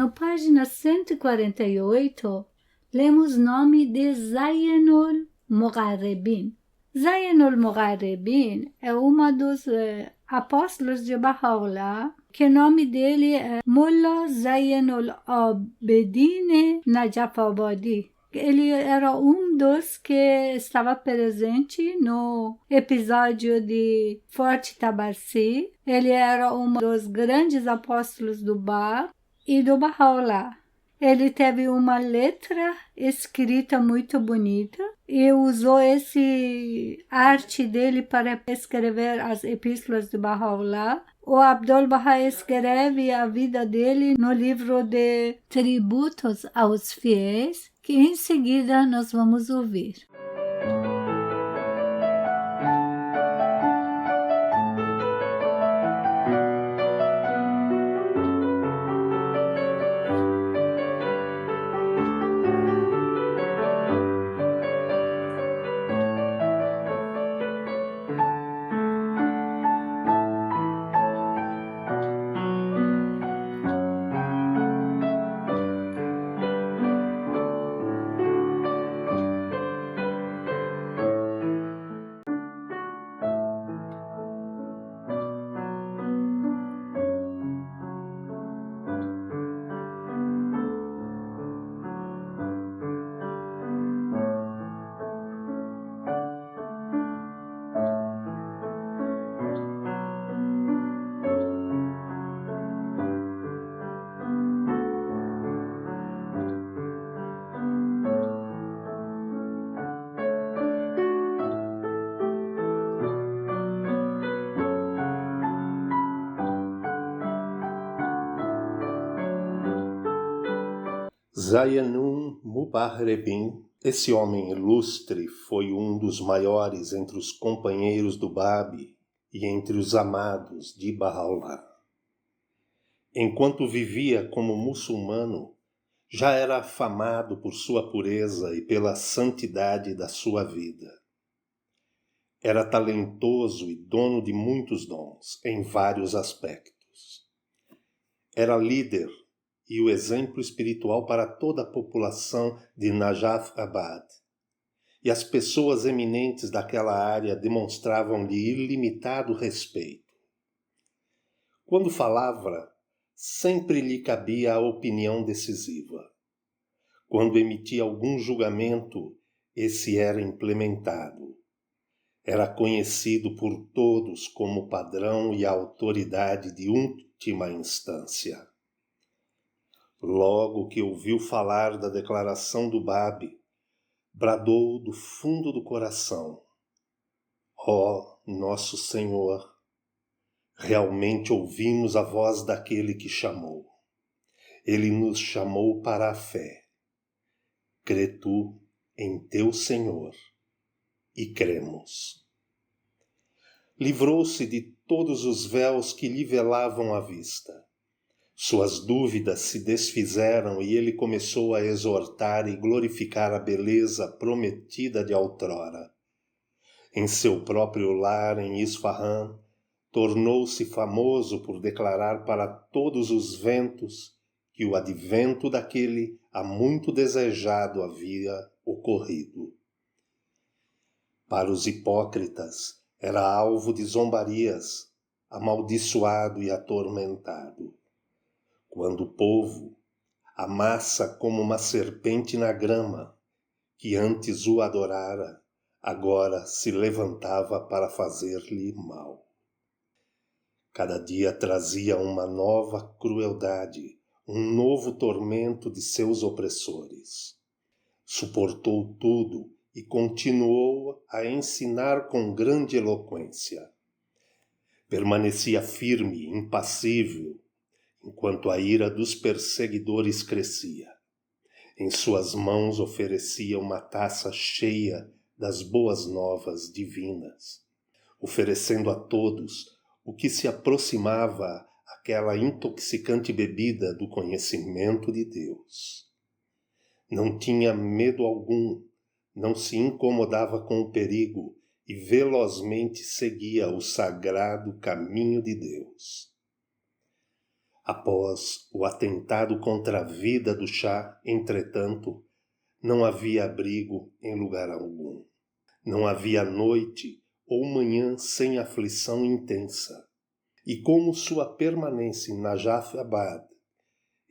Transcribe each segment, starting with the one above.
Na página 148, lemos o nome de Zainul Muqarrebin. Zainul Muqarrebin é uma dos apóstolos de Baha'u'llah, que o nome dele é Mullah Zainul Abedin Najafabadi. Ele era um dos que estava presente no episódio de Forte Tabarsi. Ele era um dos grandes apóstolos do Bab e do Baha'u'llah. Ele teve uma letra escrita muito bonita e usou esse arte dele para escrever as epístolas de Baha'u'llah. O Abdul Baha escreve a vida dele no livro de Tributos aos Fiéis, que em seguida nós vamos ouvir. Zainul Muqarrebin, esse homem ilustre, foi um dos maiores entre os companheiros do Bab e entre os amados de Baha'u'llah. Enquanto vivia como muçulmano, já era afamado por sua pureza e pela santidade da sua vida. Era talentoso e dono de muitos dons, em vários aspectos. Era líder e o exemplo espiritual para toda a população de Najaf-Abad. E as pessoas eminentes daquela área demonstravam-lhe ilimitado respeito. Quando falava, sempre lhe cabia a opinião decisiva. Quando emitia algum julgamento, esse era implementado. Era conhecido por todos como padrão e autoridade de última instância. Logo que ouviu falar da declaração do Bab, bradou do fundo do coração: Ó nosso Senhor, realmente ouvimos a voz daquele que chamou. Ele nos chamou para a fé. Crê tu em teu Senhor, e cremos. Livrou-se de todos os véus que lhe velavam a vista. Suas dúvidas se desfizeram e ele começou a exortar e glorificar a beleza prometida de outrora. Em seu próprio lar em Isfahan, tornou-se famoso por declarar para todos os ventos que o advento daquele há muito desejado havia ocorrido. Para os hipócritas, era alvo de zombarias, amaldiçoado e atormentado. Quando o povo, a massa como uma serpente na grama, que antes o adorara, agora se levantava para fazer-lhe mal. Cada dia trazia uma nova crueldade, um novo tormento de seus opressores. Suportou tudo e continuou a ensinar com grande eloquência. Permanecia firme, impassível, enquanto a ira dos perseguidores crescia. Em suas mãos oferecia uma taça cheia das boas novas divinas, oferecendo a todos o que se aproximava àquela intoxicante bebida do conhecimento de Deus. Não tinha medo algum, não se incomodava com o perigo e velozmente seguia o sagrado caminho de Deus. Após o atentado contra a vida do Shah, entretanto, não havia abrigo em lugar algum. Não havia noite ou manhã sem aflição intensa. E como sua permanência em Najaf-Abad,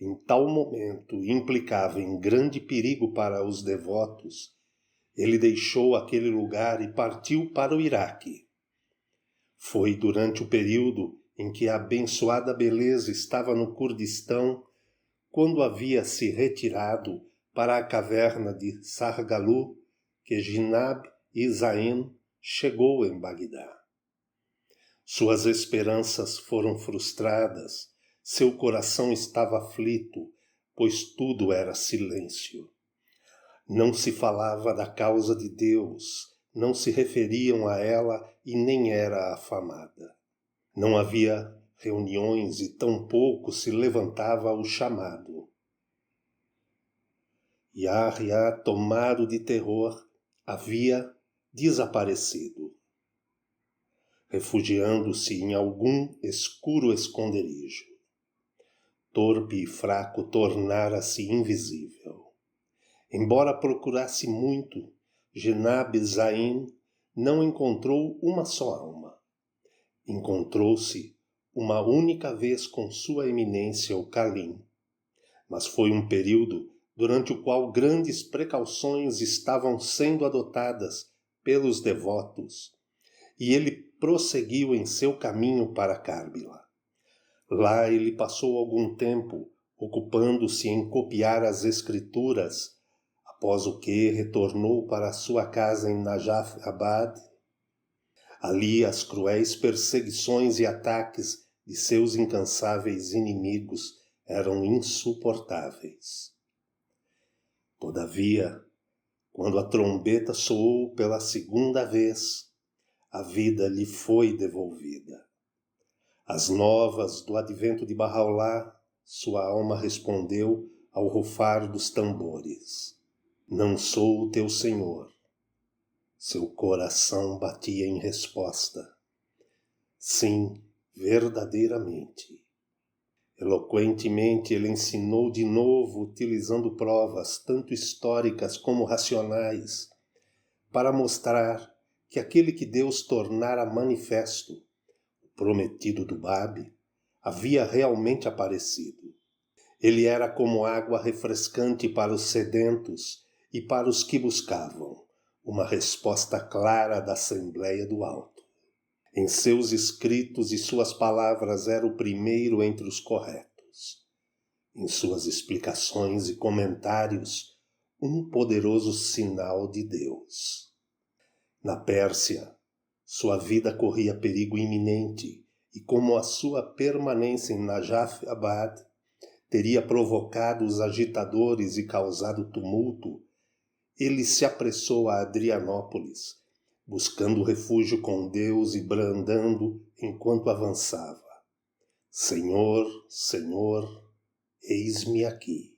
em tal momento, implicava em grande perigo para os devotos, ele deixou aquele lugar e partiu para o Iraque. Foi durante o período em que a abençoada beleza estava no Kurdistão, quando havia se retirado para a caverna de Sargalu, que Jinab-Izain chegou em Bagdá. Suas esperanças foram frustradas, seu coração estava aflito, pois tudo era silêncio. Não se falava da causa de Deus, não se referiam a ela e nem era afamada. Não havia reuniões e tampouco se levantava o chamado. Yahya, tomado de terror, havia desaparecido, refugiando-se em algum escuro esconderijo. Torpe e fraco, tornara-se invisível. Embora procurasse muito, Jinab-Zain não encontrou uma só alma. Encontrou-se uma única vez com sua eminência, o Kalim, mas foi um período durante o qual grandes precauções estavam sendo adotadas pelos devotos, e ele prosseguiu em seu caminho para Cárbila. Lá ele passou algum tempo, ocupando-se em copiar as escrituras, após o que retornou para sua casa em Najaf-Abad. Ali as cruéis perseguições e ataques de seus incansáveis inimigos eram insuportáveis. Todavia, quando a trombeta soou pela segunda vez, a vida lhe foi devolvida. As novas do advento de Bahá'u'lláh, sua alma respondeu ao rufar dos tambores. Não sou o teu Senhor. Seu coração batia em resposta. Sim, verdadeiramente. Eloquentemente ele ensinou de novo, utilizando provas tanto históricas como racionais, para mostrar que aquele que Deus tornara manifesto, o prometido do Báb, havia realmente aparecido. Ele era como água refrescante para os sedentos e para os que buscavam uma resposta clara da Assembleia do Alto. Em seus escritos e suas palavras era o primeiro entre os corretos. Em suas explicações e comentários, um poderoso sinal de Deus. Na Pérsia, sua vida corria perigo iminente, e como a sua permanência em Najaf-Abad teria provocado os agitadores e causado tumulto, ele se apressou a Adrianópolis, buscando refúgio com Deus e brandando enquanto avançava. Senhor, Senhor, eis-me aqui.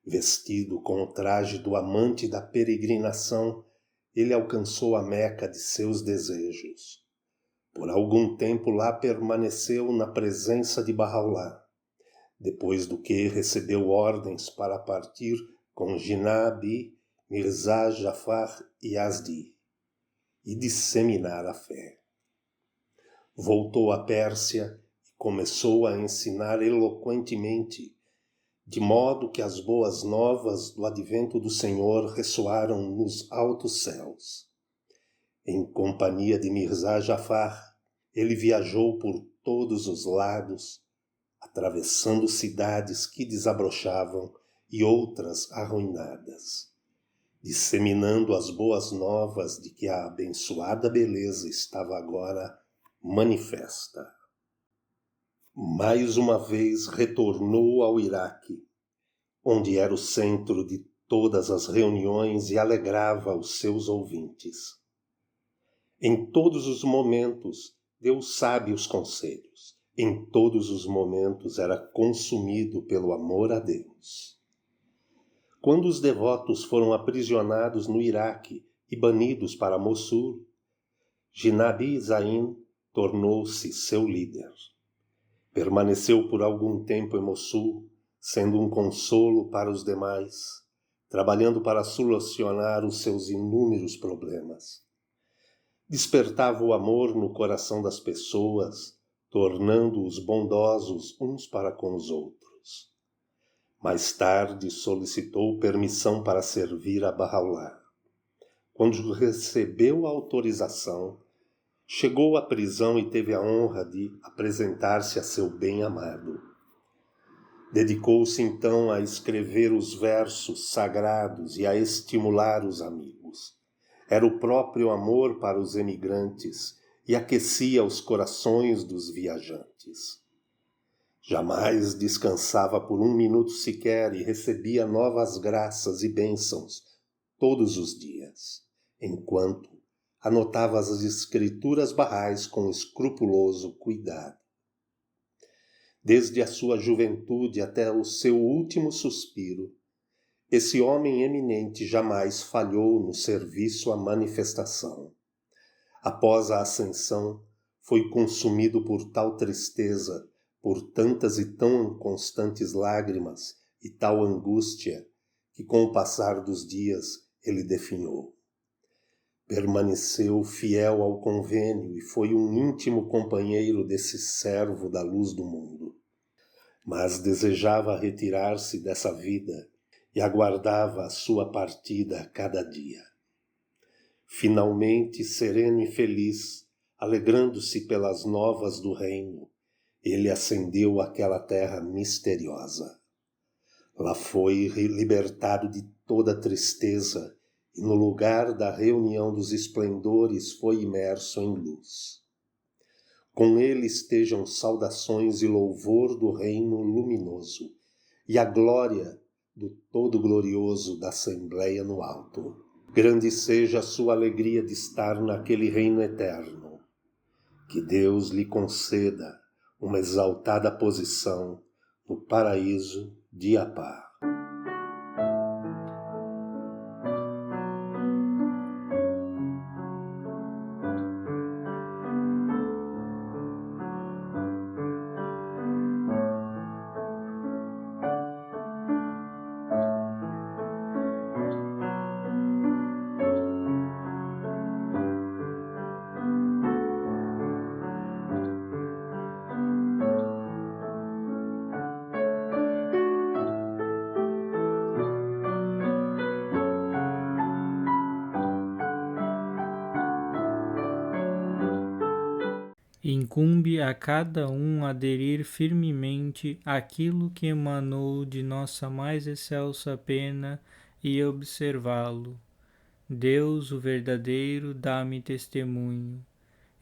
Vestido com o traje do amante da peregrinação, ele alcançou a Meca de seus desejos. Por algum tempo lá permaneceu na presença de Bahá'u'lláh, depois do que recebeu ordens para partir com Jinab, Mirza Jafar Yazdi e disseminar a fé. Voltou à Pérsia e começou a ensinar eloquentemente, de modo que as boas novas do advento do Senhor ressoaram nos altos céus. Em companhia de Mirza Jafar, ele viajou por todos os lados, atravessando cidades que desabrochavam e outras arruinadas, disseminando as boas novas de que a abençoada beleza estava agora manifesta. Mais uma vez retornou ao Iraque, onde era o centro de todas as reuniões e alegrava os seus ouvintes. Em todos os momentos deu sábios conselhos, em todos os momentos era consumido pelo amor a Deus. Quando os devotos foram aprisionados no Iraque e banidos para Mossul, Jinab-Zain tornou-se seu líder. Permaneceu por algum tempo em Mossul, sendo um consolo para os demais, trabalhando para solucionar os seus inúmeros problemas. Despertava o amor no coração das pessoas, tornando-os bondosos uns para com os outros. Mais tarde solicitou permissão para servir a Bahá'u'lláh. Quando recebeu a autorização, chegou à prisão e teve a honra de apresentar-se a seu bem-amado. Dedicou-se então a escrever os versos sagrados e a estimular os amigos. Era o próprio amor para os emigrantes e aquecia os corações dos viajantes. Jamais descansava por um minuto sequer e recebia novas graças e bênçãos todos os dias, enquanto anotava as escrituras barrais com escrupuloso cuidado. Desde a sua juventude até o seu último suspiro, esse homem eminente jamais falhou no serviço à manifestação. Após a ascensão, foi consumido por tal tristeza, por tantas e tão constantes lágrimas e tal angústia, que com o passar dos dias ele definhou. Permaneceu fiel ao convênio e foi um íntimo companheiro desse servo da luz do mundo. Mas desejava retirar-se dessa vida e aguardava a sua partida a cada dia. Finalmente, sereno e feliz, alegrando-se pelas novas do reino, ele ascendeu àquela terra misteriosa. Lá foi libertado de toda tristeza e no lugar da reunião dos esplendores foi imerso em luz. Com ele estejam saudações e louvor do reino luminoso e a glória do Todo-Glorioso da Assembleia no alto. Grande seja a sua alegria de estar naquele reino eterno. Que Deus lhe conceda uma exaltada posição no paraíso de Apá. Incumbe a cada um aderir firmemente àquilo que emanou de nossa mais excelsa pena e observá-lo. Deus, o verdadeiro, dá-me testemunho,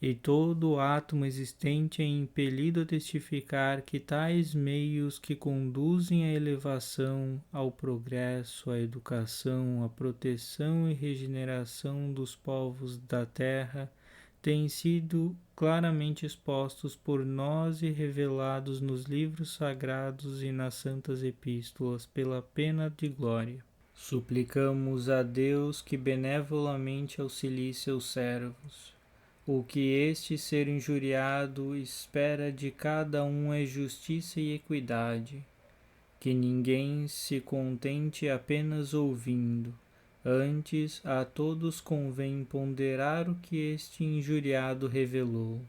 e todo o átomo existente é impelido a testificar que tais meios que conduzem à elevação, ao progresso, à educação, à proteção e regeneração dos povos da terra têm sido claramente expostos por nós e revelados nos livros sagrados e nas santas epístolas pela pena de glória. Suplicamos a Deus que benevolamente auxilie seus servos. O que este ser injuriado espera de cada um é justiça e equidade, que ninguém se contente apenas ouvindo. Antes, a todos convém ponderar o que este injuriado revelou.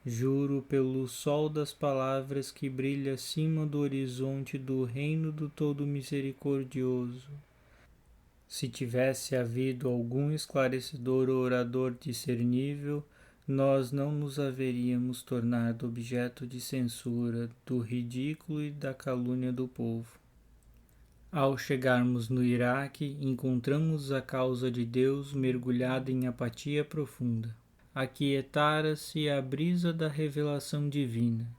Juro pelo sol das palavras que brilha acima do horizonte do reino do Todo Misericordioso. Se tivesse havido algum esclarecedor orador discernível, nós não nos haveríamos tornado objeto de censura, do ridículo e da calúnia do povo. Ao chegarmos no Iraque, encontramos a causa de Deus mergulhada em apatia profunda. Aquietara-se a brisa da revelação divina.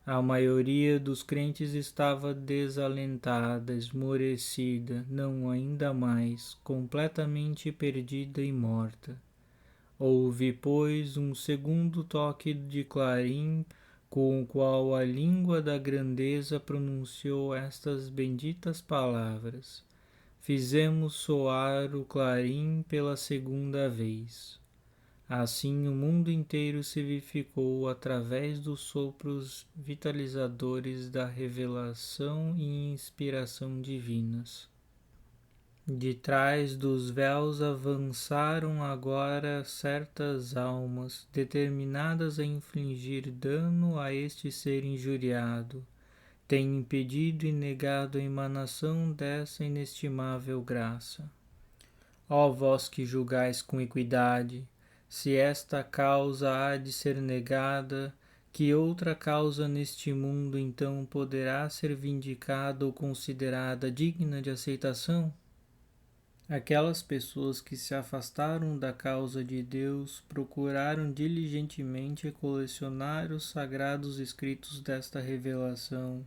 A maioria dos crentes estava desalentada, esmorecida, não ainda mais, completamente perdida e morta. Houve, pois, um segundo toque de clarim, com o qual a língua da grandeza pronunciou estas benditas palavras. Fizemos soar o clarim pela segunda vez. Assim o mundo inteiro se vivificou através dos sopros vitalizadores da revelação e inspiração divinas. De trás dos véus avançaram agora certas almas, determinadas a infligir dano a este ser injuriado. Têm impedido e negado a emanação dessa inestimável graça. Ó vós que julgais com equidade, se esta causa há de ser negada, que outra causa neste mundo então poderá ser vindicada ou considerada digna de aceitação? Aquelas pessoas que se afastaram da causa de Deus procuraram diligentemente colecionar os sagrados escritos desta revelação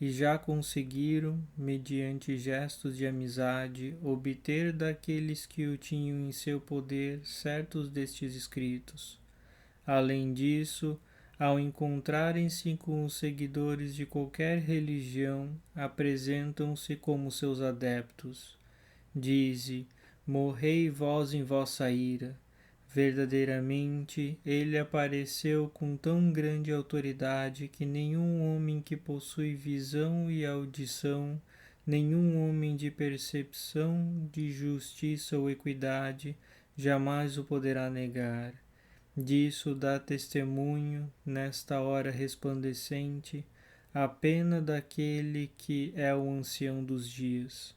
e já conseguiram, mediante gestos de amizade, obter daqueles que o tinham em seu poder certos destes escritos. Além disso, ao encontrarem-se com os seguidores de qualquer religião, apresentam-se como seus adeptos. Dize, morrei vós em vossa ira. Verdadeiramente, ele apareceu com tão grande autoridade que nenhum homem que possui visão e audição, nenhum homem de percepção, de justiça ou equidade, jamais o poderá negar. Disso dá testemunho, nesta hora resplandecente, a pena daquele que é o ancião dos dias.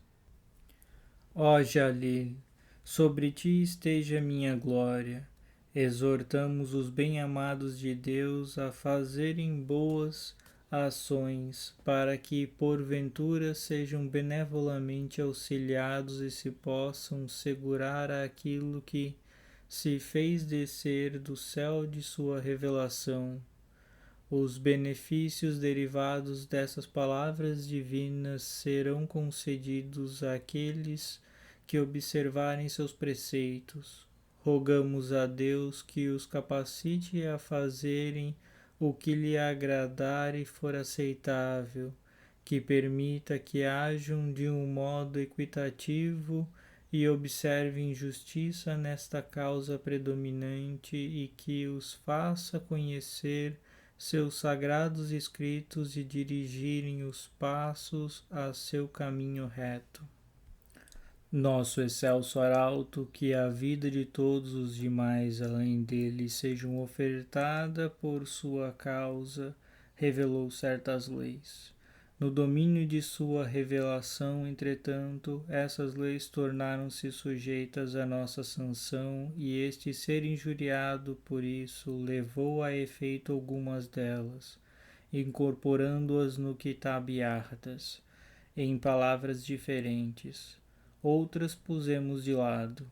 Ó Jalil, sobre ti esteja minha glória. Exortamos os bem-amados de Deus a fazerem boas ações, para que porventura sejam benevolamente auxiliados e se possam segurar aquilo que se fez descer do céu de sua revelação. Os benefícios derivados dessas palavras divinas serão concedidos àqueles que observarem seus preceitos. Rogamos a Deus que os capacite a fazerem o que lhe agradar e for aceitável, que permita que ajam de um modo equitativo e observem justiça nesta causa predominante e que os faça conhecer seus sagrados escritos e dirigirem os passos a seu caminho reto. Nosso excelso arauto, que a vida de todos os demais além dele sejam ofertada por sua causa, revelou certas leis. No domínio de sua revelação, entretanto, essas leis tornaram-se sujeitas à nossa sanção, e este ser injuriado por isso levou a efeito algumas delas, incorporando-as no Kitab Ardas, em palavras diferentes. Outras pusemos de lado.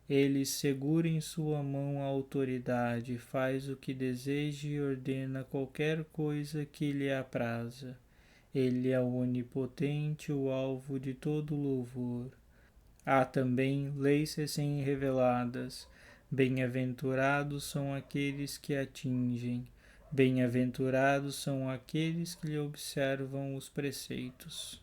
Ele segura em sua mão a autoridade, faz o que deseja e ordena qualquer coisa que lhe apraza. Ele é o onipotente, o alvo de todo louvor. Há também leis recém-reveladas. Bem-aventurados são aqueles que atingem. Bem-aventurados são aqueles que lhe observam os preceitos.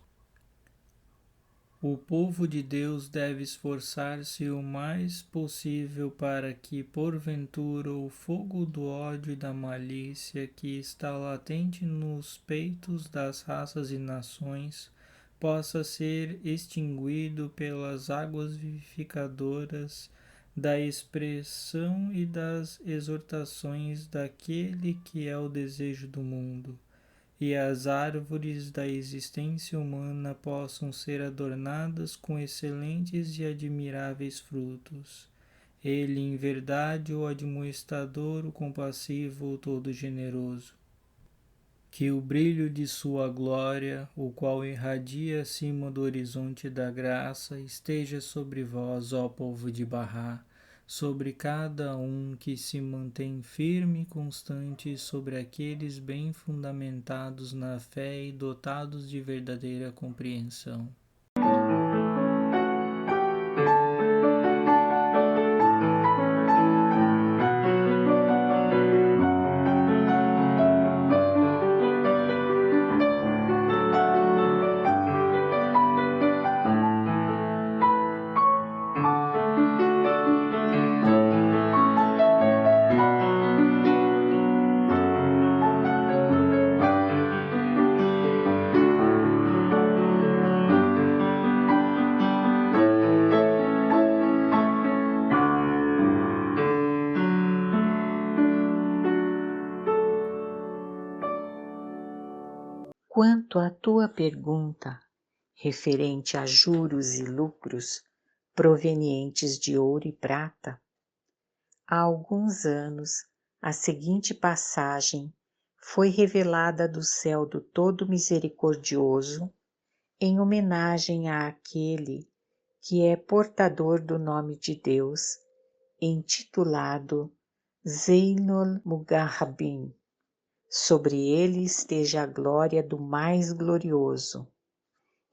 O povo de Deus deve esforçar-se o mais possível para que, porventura, o fogo do ódio e da malícia que está latente nos peitos das raças e nações possa ser extinguido pelas águas vivificadoras da expressão e das exortações daquele que é o desejo do mundo, e as árvores da existência humana possam ser adornadas com excelentes e admiráveis frutos. Ele, em verdade, o admoestador, o compassivo, o todo-generoso. Que o brilho de sua glória, o qual irradia acima do horizonte da graça, esteja sobre vós, ó povo de Bahá, sobre cada um que se mantém firme e constante, sobre aqueles bem fundamentados na fé e dotados de verdadeira compreensão. Quanto à tua pergunta referente a juros e lucros provenientes de ouro e prata, há alguns anos a seguinte passagem foi revelada do céu do Todo Misericordioso em homenagem àquele que é portador do nome de Deus, intitulado Zeinul Mugarrabim. Sobre ele esteja a glória do mais glorioso.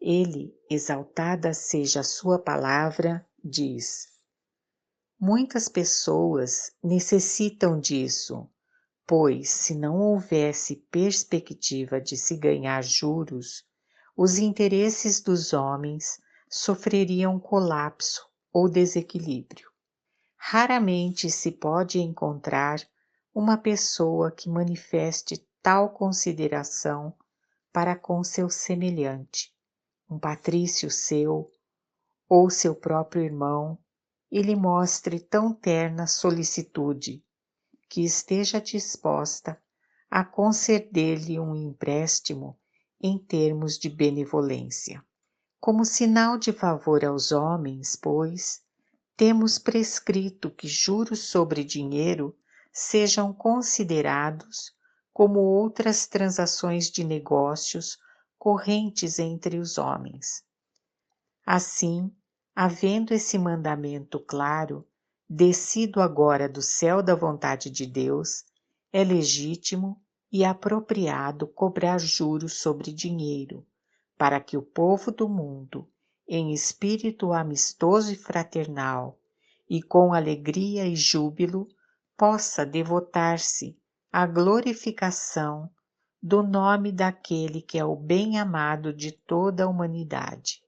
Ele, exaltada seja a sua palavra, diz: muitas pessoas necessitam disso, pois se não houvesse perspectiva de se ganhar juros, os interesses dos homens sofreriam colapso ou desequilíbrio. Raramente se pode encontrar uma pessoa que manifeste tal consideração para com seu semelhante, um patrício seu ou seu próprio irmão, e lhe mostre tão terna solicitude que esteja disposta a conceder-lhe um empréstimo em termos de benevolência. Como sinal de favor aos homens, pois, temos prescrito que juros sobre dinheiro sejam considerados como outras transações de negócios correntes entre os homens. Assim, havendo esse mandamento claro, descido agora do céu da vontade de Deus, é legítimo e apropriado cobrar juros sobre dinheiro, para que o povo do mundo, em espírito amistoso e fraternal, e com alegria e júbilo, possa devotar-se à glorificação do nome daquele que é o bem-amado de toda a humanidade.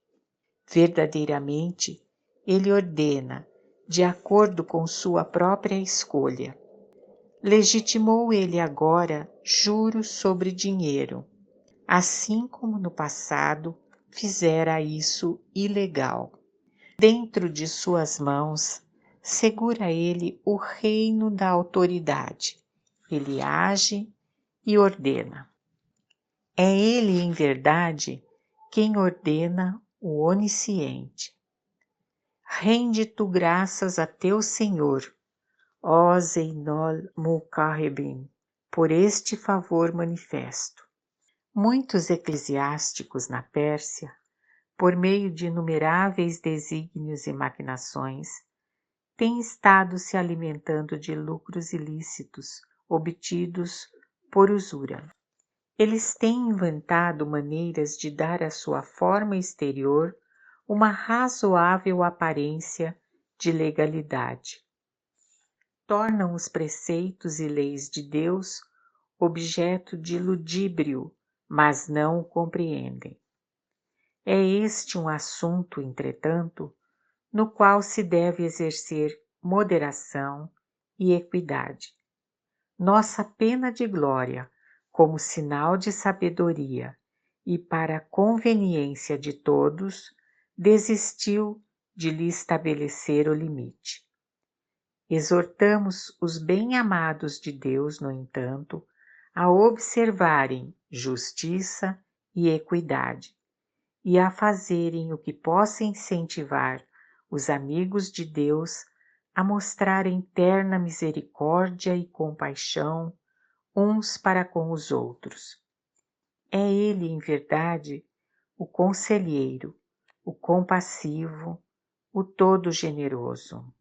Verdadeiramente, ele ordena, de acordo com sua própria escolha. Legitimou ele agora juros sobre dinheiro, assim como no passado fizera isso ilegal. Dentro de suas mãos, segura ele o reino da autoridade. Ele age e ordena. É ele, em verdade, quem ordena o onisciente. Rende tu graças a teu Senhor, ó Zeinul Mugarrabim, por este favor manifesto. Muitos eclesiásticos na Pérsia, por meio de inumeráveis desígnios e maquinações, têm estado se alimentando de lucros ilícitos obtidos por usura. Eles têm inventado maneiras de dar à sua forma exterior uma razoável aparência de legalidade. Tornam os preceitos e leis de Deus objeto de ludíbrio, mas não o compreendem. É este um assunto, entretanto, no qual se deve exercer moderação e equidade. Nossa pena de glória, como sinal de sabedoria e para a conveniência de todos, desistiu de lhe estabelecer o limite. Exortamos os bem-amados de Deus, no entanto, a observarem justiça e equidade e a fazerem o que possa incentivar os amigos de Deus a mostrarem terna misericórdia e compaixão uns para com os outros. É ele, em verdade, o conselheiro, o compassivo, o todo generoso.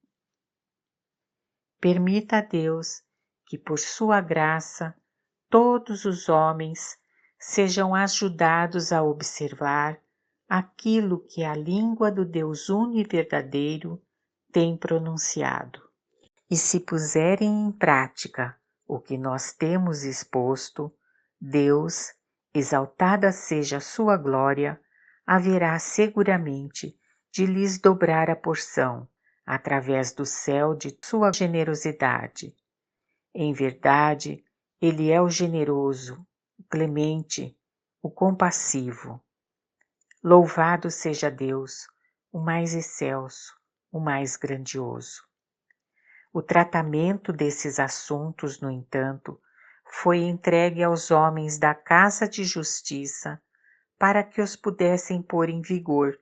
Permita a Deus que, por sua graça, todos os homens sejam ajudados a observar aquilo que a língua do Deus uno e verdadeiro tem pronunciado. E se puserem em prática o que nós temos exposto, Deus, exaltada seja a sua glória, haverá seguramente de lhes dobrar a porção, através do céu de sua generosidade. Em verdade, ele é o generoso, o clemente, o compassivo. Louvado seja Deus, o mais excelso, o mais grandioso. O tratamento desses assuntos, no entanto, foi entregue aos homens da Casa de Justiça para que os pudessem pôr em vigor,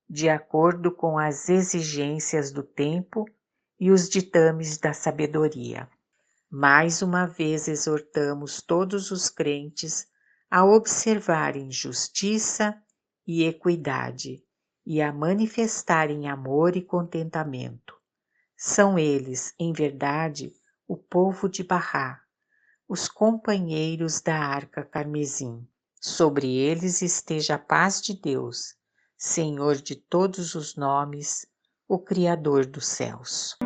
de acordo com as exigências do tempo e os ditames da sabedoria. Mais uma vez exortamos todos os crentes a observarem justiça e equidade e a manifestarem amor e contentamento. São eles, em verdade, o povo de Bahá, os companheiros da arca carmesim. Sobre eles esteja a paz de Deus, Senhor de todos os nomes, o Criador dos céus.